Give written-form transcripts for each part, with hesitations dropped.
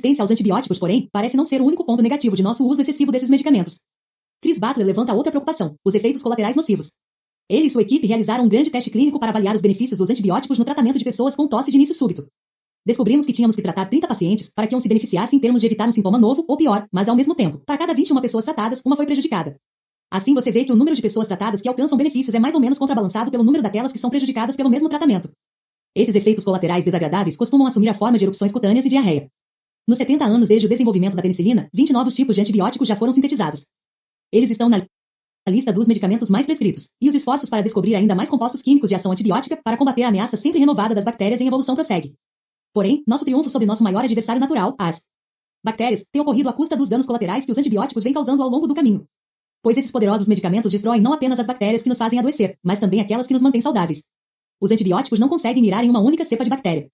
resistência aos antibióticos, porém, parece não ser o único ponto negativo de nosso uso excessivo desses medicamentos. Chris Butler levanta outra preocupação: os efeitos colaterais nocivos. Ele e sua equipe realizaram um grande teste clínico para avaliar os benefícios dos antibióticos no tratamento de pessoas com tosse de início súbito. Descobrimos que tínhamos que tratar 30 pacientes para que um se beneficiasse em termos de evitar um sintoma novo ou pior, mas ao mesmo tempo, para cada 21 pessoas tratadas, uma foi prejudicada. Assim você vê que o número de pessoas tratadas que alcançam benefícios é mais ou menos contrabalançado pelo número daquelas que são prejudicadas pelo mesmo tratamento. Esses efeitos colaterais desagradáveis costumam assumir a forma de erupções cutâneas e diarreia. Nos 70 anos desde o desenvolvimento da penicilina, 20 novos tipos de antibióticos já foram sintetizados. Eles estão na lista dos medicamentos mais prescritos, e os esforços para descobrir ainda mais compostos químicos de ação antibiótica para combater a ameaça sempre renovada das bactérias em evolução prossegue. Porém, nosso triunfo sobre nosso maior adversário natural, as bactérias, tem ocorrido à custa dos danos colaterais que os antibióticos vêm causando ao longo do caminho. Pois esses poderosos medicamentos destroem não apenas as bactérias que nos fazem adoecer, mas também aquelas que nos mantêm saudáveis. Os antibióticos não conseguem mirar em uma única cepa de bactéria.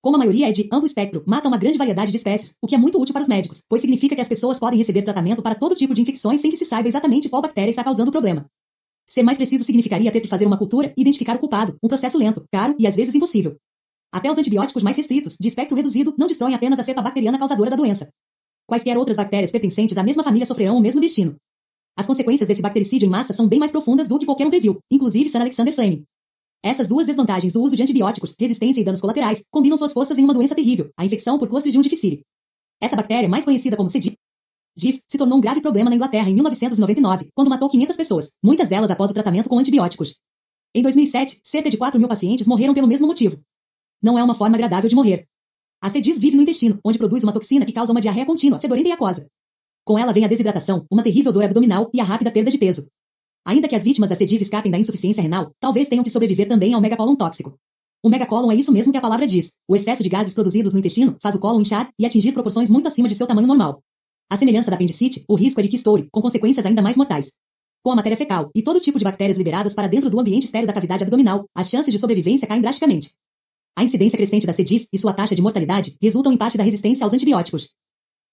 Como a maioria é de amplo espectro, mata uma grande variedade de espécies, o que é muito útil para os médicos, pois significa que as pessoas podem receber tratamento para todo tipo de infecções sem que se saiba exatamente qual bactéria está causando o problema. Ser mais preciso significaria ter que fazer uma cultura e identificar o culpado, um processo lento, caro e às vezes impossível. Até os antibióticos mais restritos, de espectro reduzido, não destroem apenas a cepa bacteriana causadora da doença. Quaisquer outras bactérias pertencentes à mesma família sofrerão o mesmo destino. As consequências desse bactericídio em massa são bem mais profundas do que qualquer um previu, inclusive Sir Alexander Fleming. Essas duas desvantagens do uso de antibióticos, resistência e danos colaterais, combinam suas forças em uma doença terrível, a infecção por Clostridium difficile. Essa bactéria, mais conhecida como C. diff, se tornou um grave problema na Inglaterra em 1999, quando matou 500 pessoas, muitas delas após o tratamento com antibióticos. Em 2007, cerca de 4.000 pacientes morreram pelo mesmo motivo. Não é uma forma agradável de morrer. A C. diff vive no intestino, onde produz uma toxina que causa uma diarreia contínua, fedorenta e aquosa. Com ela vem a desidratação, uma terrível dor abdominal e a rápida perda de peso. Ainda que as vítimas da C. diff escapem da insuficiência renal, talvez tenham que sobreviver também ao megacólon tóxico. O megacólon é isso mesmo que a palavra diz. O excesso de gases produzidos no intestino faz o cólon inchar e atingir proporções muito acima de seu tamanho normal. À semelhança da apendicite, o risco é de que estoure, com consequências ainda mais mortais. Com a matéria fecal e todo tipo de bactérias liberadas para dentro do ambiente estéril da cavidade abdominal, as chances de sobrevivência caem drasticamente. A incidência crescente da C. diff e sua taxa de mortalidade resultam em parte da resistência aos antibióticos.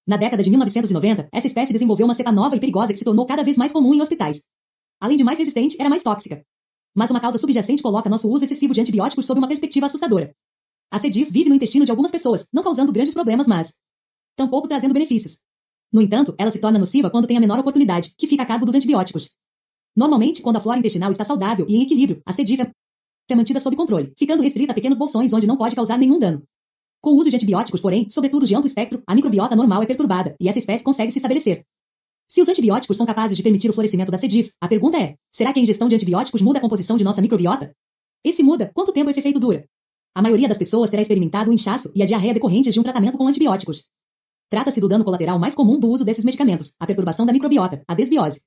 Na década de 1990, essa espécie desenvolveu uma cepa nova e perigosa que se tornou cada vez mais comum em hospitais. Além de mais resistente, era mais tóxica. Mas uma causa subjacente coloca nosso uso excessivo de antibióticos sob uma perspectiva assustadora. A C. diff vive no intestino de algumas pessoas, não causando grandes problemas, mas tampouco trazendo benefícios. No entanto, ela se torna nociva quando tem a menor oportunidade, que fica a cargo dos antibióticos. Normalmente, quando a flora intestinal está saudável e em equilíbrio, a C. diff é mantida sob controle, ficando restrita a pequenos bolsões onde não pode causar nenhum dano. Com o uso de antibióticos, porém, sobretudo de amplo espectro, a microbiota normal é perturbada, e essa espécie consegue se estabelecer. Se os antibióticos são capazes de permitir o florescimento da C. diff, a pergunta é: será que a ingestão de antibióticos muda a composição de nossa microbiota? E se muda, quanto tempo esse efeito dura? A maioria das pessoas terá experimentado o inchaço e a diarreia decorrentes de um tratamento com antibióticos. Trata-se do dano colateral mais comum do uso desses medicamentos, a perturbação da microbiota, a desbiose.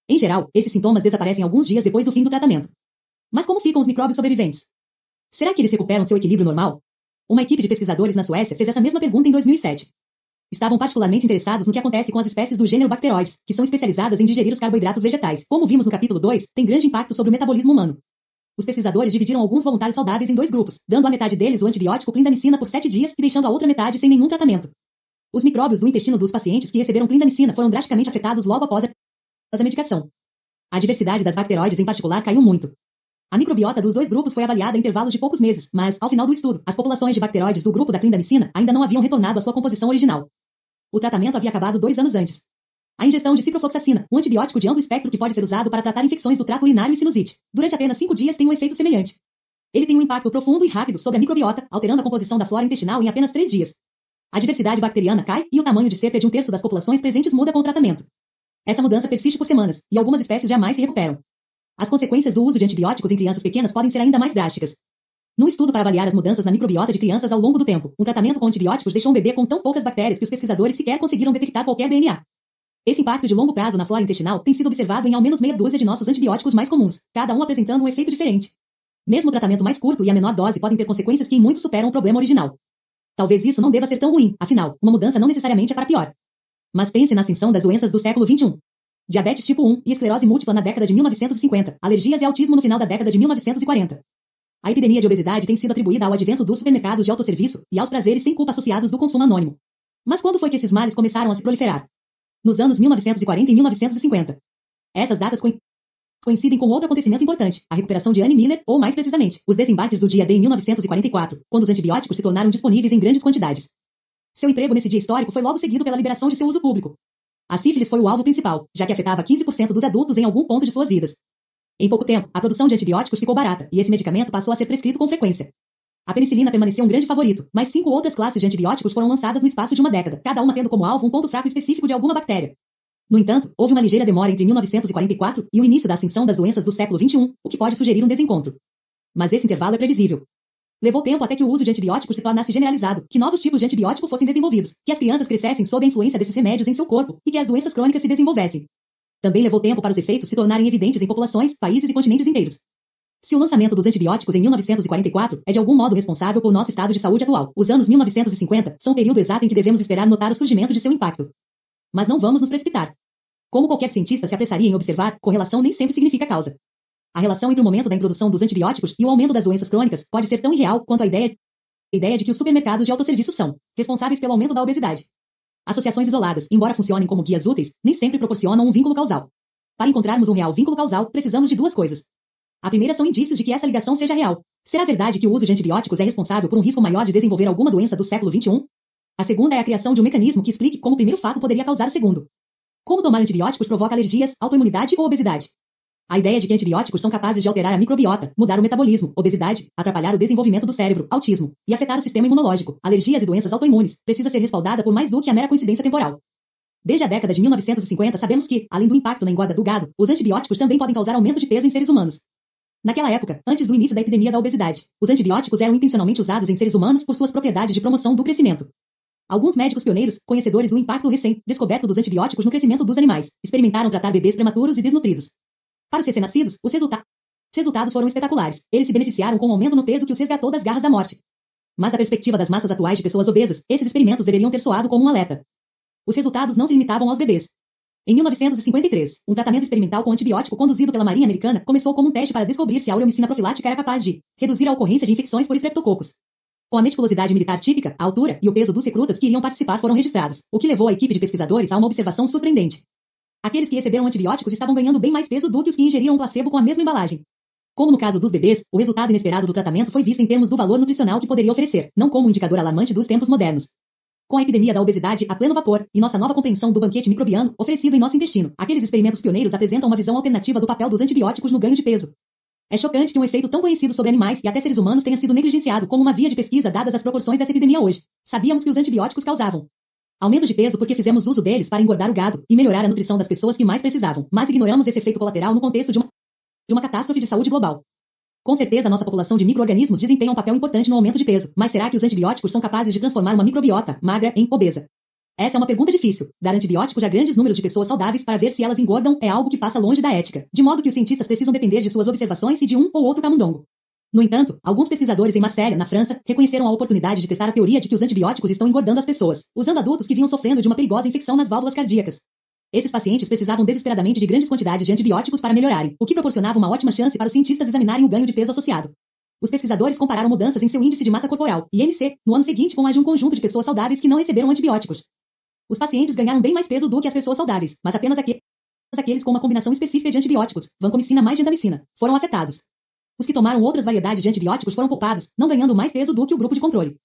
Em geral, esses sintomas desaparecem alguns dias depois do fim do tratamento. Mas como ficam os micróbios sobreviventes? Será que eles recuperam seu equilíbrio normal? Uma equipe de pesquisadores na Suécia fez essa mesma pergunta em 2007. Estavam particularmente interessados no que acontece com as espécies do gênero Bacteroides, que são especializadas em digerir os carboidratos vegetais. Como vimos no capítulo 2, tem grande impacto sobre o metabolismo humano. Os pesquisadores dividiram alguns voluntários saudáveis em dois grupos, dando à metade deles o antibiótico clindamicina por 7 dias e deixando a outra metade sem nenhum tratamento. Os micróbios do intestino dos pacientes que receberam clindamicina foram drasticamente afetados logo após a medicação. A diversidade das bacteroides em particular caiu muito. A microbiota dos dois grupos foi avaliada em intervalos de poucos meses, mas, ao final do estudo, as populações de bacteroides do grupo da clindamicina ainda não haviam retornado à sua composição original. O tratamento havia acabado 2 anos antes. A ingestão de ciprofloxacina, um antibiótico de amplo espectro que pode ser usado para tratar infecções do trato urinário e sinusite, durante apenas 5 dias tem um efeito semelhante. Ele tem um impacto profundo e rápido sobre a microbiota, alterando a composição da flora intestinal em apenas 3 dias. A diversidade bacteriana cai e o tamanho de cerca de 1/3 das populações presentes muda com o tratamento. Essa mudança persiste por semanas, e algumas espécies jamais se recuperam. As consequências do uso de antibióticos em crianças pequenas podem ser ainda mais drásticas. Num estudo para avaliar as mudanças na microbiota de crianças ao longo do tempo, um tratamento com antibióticos deixou um bebê com tão poucas bactérias que os pesquisadores sequer conseguiram detectar qualquer DNA. Esse impacto de longo prazo na flora intestinal tem sido observado em ao menos meia dúzia de nossos antibióticos mais comuns, cada um apresentando um efeito diferente. Mesmo o tratamento mais curto e a menor dose podem ter consequências que em muito superam o problema original. Talvez isso não deva ser tão ruim, afinal, uma mudança não necessariamente é para pior. Mas pense na ascensão das doenças do século XXI. Diabetes tipo 1 e esclerose múltipla na década de 1950, alergias e autismo no final da década de 1940. A epidemia de obesidade tem sido atribuída ao advento dos supermercados de autosserviço e aos prazeres sem culpa associados do consumo anônimo. Mas quando foi que esses males começaram a se proliferar? Nos anos 1940 e 1950. Essas datas coincidem com outro acontecimento importante, a recuperação de Anne Miller, ou mais precisamente, os desembarques do dia D em 1944, quando os antibióticos se tornaram disponíveis em grandes quantidades. Seu emprego nesse dia histórico foi logo seguido pela liberação de seu uso público. A sífilis foi o alvo principal, já que afetava 15% dos adultos em algum ponto de suas vidas. Em pouco tempo, a produção de antibióticos ficou barata, e esse medicamento passou a ser prescrito com frequência. A penicilina permaneceu um grande favorito, mas 5 outras classes de antibióticos foram lançadas no espaço de uma década, cada uma tendo como alvo um ponto fraco específico de alguma bactéria. No entanto, houve uma ligeira demora entre 1944 e o início da ascensão das doenças do século XXI, o que pode sugerir um desencontro. Mas esse intervalo é previsível. Levou tempo até que o uso de antibióticos se tornasse generalizado, que novos tipos de antibiótico fossem desenvolvidos, que as crianças crescessem sob a influência desses remédios em seu corpo e que as doenças crônicas se desenvolvessem. Também levou tempo para os efeitos se tornarem evidentes em populações, países e continentes inteiros. Se o lançamento dos antibióticos em 1944 é de algum modo responsável por nosso estado de saúde atual, os anos 1950 são o período exato em que devemos esperar notar o surgimento de seu impacto. Mas não vamos nos precipitar. Como qualquer cientista se apressaria em observar, correlação nem sempre significa causa. A relação entre o momento da introdução dos antibióticos e o aumento das doenças crônicas pode ser tão irreal quanto a ideia de que os supermercados de autosserviço são responsáveis pelo aumento da obesidade. Associações isoladas, embora funcionem como guias úteis, nem sempre proporcionam um vínculo causal. Para encontrarmos um real vínculo causal, precisamos de duas coisas. A primeira são indícios de que essa ligação seja real. Será verdade que o uso de antibióticos é responsável por um risco maior de desenvolver alguma doença do século XXI? A segunda é a criação de um mecanismo que explique como o primeiro fato poderia causar o segundo. Como tomar antibióticos provoca alergias, autoimunidade ou obesidade? A ideia de que antibióticos são capazes de alterar a microbiota, mudar o metabolismo, obesidade, atrapalhar o desenvolvimento do cérebro, autismo, e afetar o sistema imunológico, alergias e doenças autoimunes, precisa ser respaldada por mais do que a mera coincidência temporal. Desde a década de 1950 sabemos que, além do impacto na engorda do gado, os antibióticos também podem causar aumento de peso em seres humanos. Naquela época, antes do início da epidemia da obesidade, os antibióticos eram intencionalmente usados em seres humanos por suas propriedades de promoção do crescimento. Alguns médicos pioneiros, conhecedores do impacto recém-descoberto dos antibióticos no crescimento dos animais, experimentaram tratar bebês prematuros e desnutridos. Para os recém-nascidos, os resultados foram espetaculares. Eles se beneficiaram com um aumento no peso que os resgatou das garras da morte. Mas da perspectiva das massas atuais de pessoas obesas, esses experimentos deveriam ter soado como um alerta. Os resultados não se limitavam aos bebês. Em 1953, um tratamento experimental com antibiótico conduzido pela Marinha Americana começou como um teste para descobrir se a ureomicina profilática era capaz de reduzir a ocorrência de infecções por estreptococos. Com a meticulosidade militar típica, a altura e o peso dos recrutas que iriam participar foram registrados, o que levou a equipe de pesquisadores a uma observação surpreendente. Aqueles que receberam antibióticos estavam ganhando bem mais peso do que os que ingeriram um placebo com a mesma embalagem. Como no caso dos bebês, o resultado inesperado do tratamento foi visto em termos do valor nutricional que poderia oferecer, não como um indicador alarmante dos tempos modernos. Com a epidemia da obesidade a pleno vapor e nossa nova compreensão do banquete microbiano oferecido em nosso intestino, aqueles experimentos pioneiros apresentam uma visão alternativa do papel dos antibióticos no ganho de peso. É chocante que um efeito tão conhecido sobre animais e até seres humanos tenha sido negligenciado como uma via de pesquisa dadas as proporções dessa epidemia hoje. Sabíamos que os antibióticos causavam aumento de peso porque fizemos uso deles para engordar o gado e melhorar a nutrição das pessoas que mais precisavam, mas ignoramos esse efeito colateral no contexto de uma catástrofe de saúde global. Com certeza, nossa população de micro-organismos desempenha um papel importante no aumento de peso, mas será que os antibióticos são capazes de transformar uma microbiota magra em obesa? Essa é uma pergunta difícil. Dar antibióticos a grandes números de pessoas saudáveis para ver se elas engordam é algo que passa longe da ética, de modo que os cientistas precisam depender de suas observações e de um ou outro camundongo. No entanto, alguns pesquisadores em Marselha, na França, reconheceram a oportunidade de testar a teoria de que os antibióticos estão engordando as pessoas, usando adultos que vinham sofrendo de uma perigosa infecção nas válvulas cardíacas. Esses pacientes precisavam desesperadamente de grandes quantidades de antibióticos para melhorarem, o que proporcionava uma ótima chance para os cientistas examinarem o ganho de peso associado. Os pesquisadores compararam mudanças em seu índice de massa corporal, IMC, no ano seguinte com as de um conjunto de pessoas saudáveis que não receberam antibióticos. Os pacientes ganharam bem mais peso do que as pessoas saudáveis, mas apenas aqueles com uma combinação específica de antibióticos, vancomicina mais gentamicina, foram afetados. Os que tomaram outras variedades de antibióticos foram poupados, não ganhando mais peso do que o grupo de controle.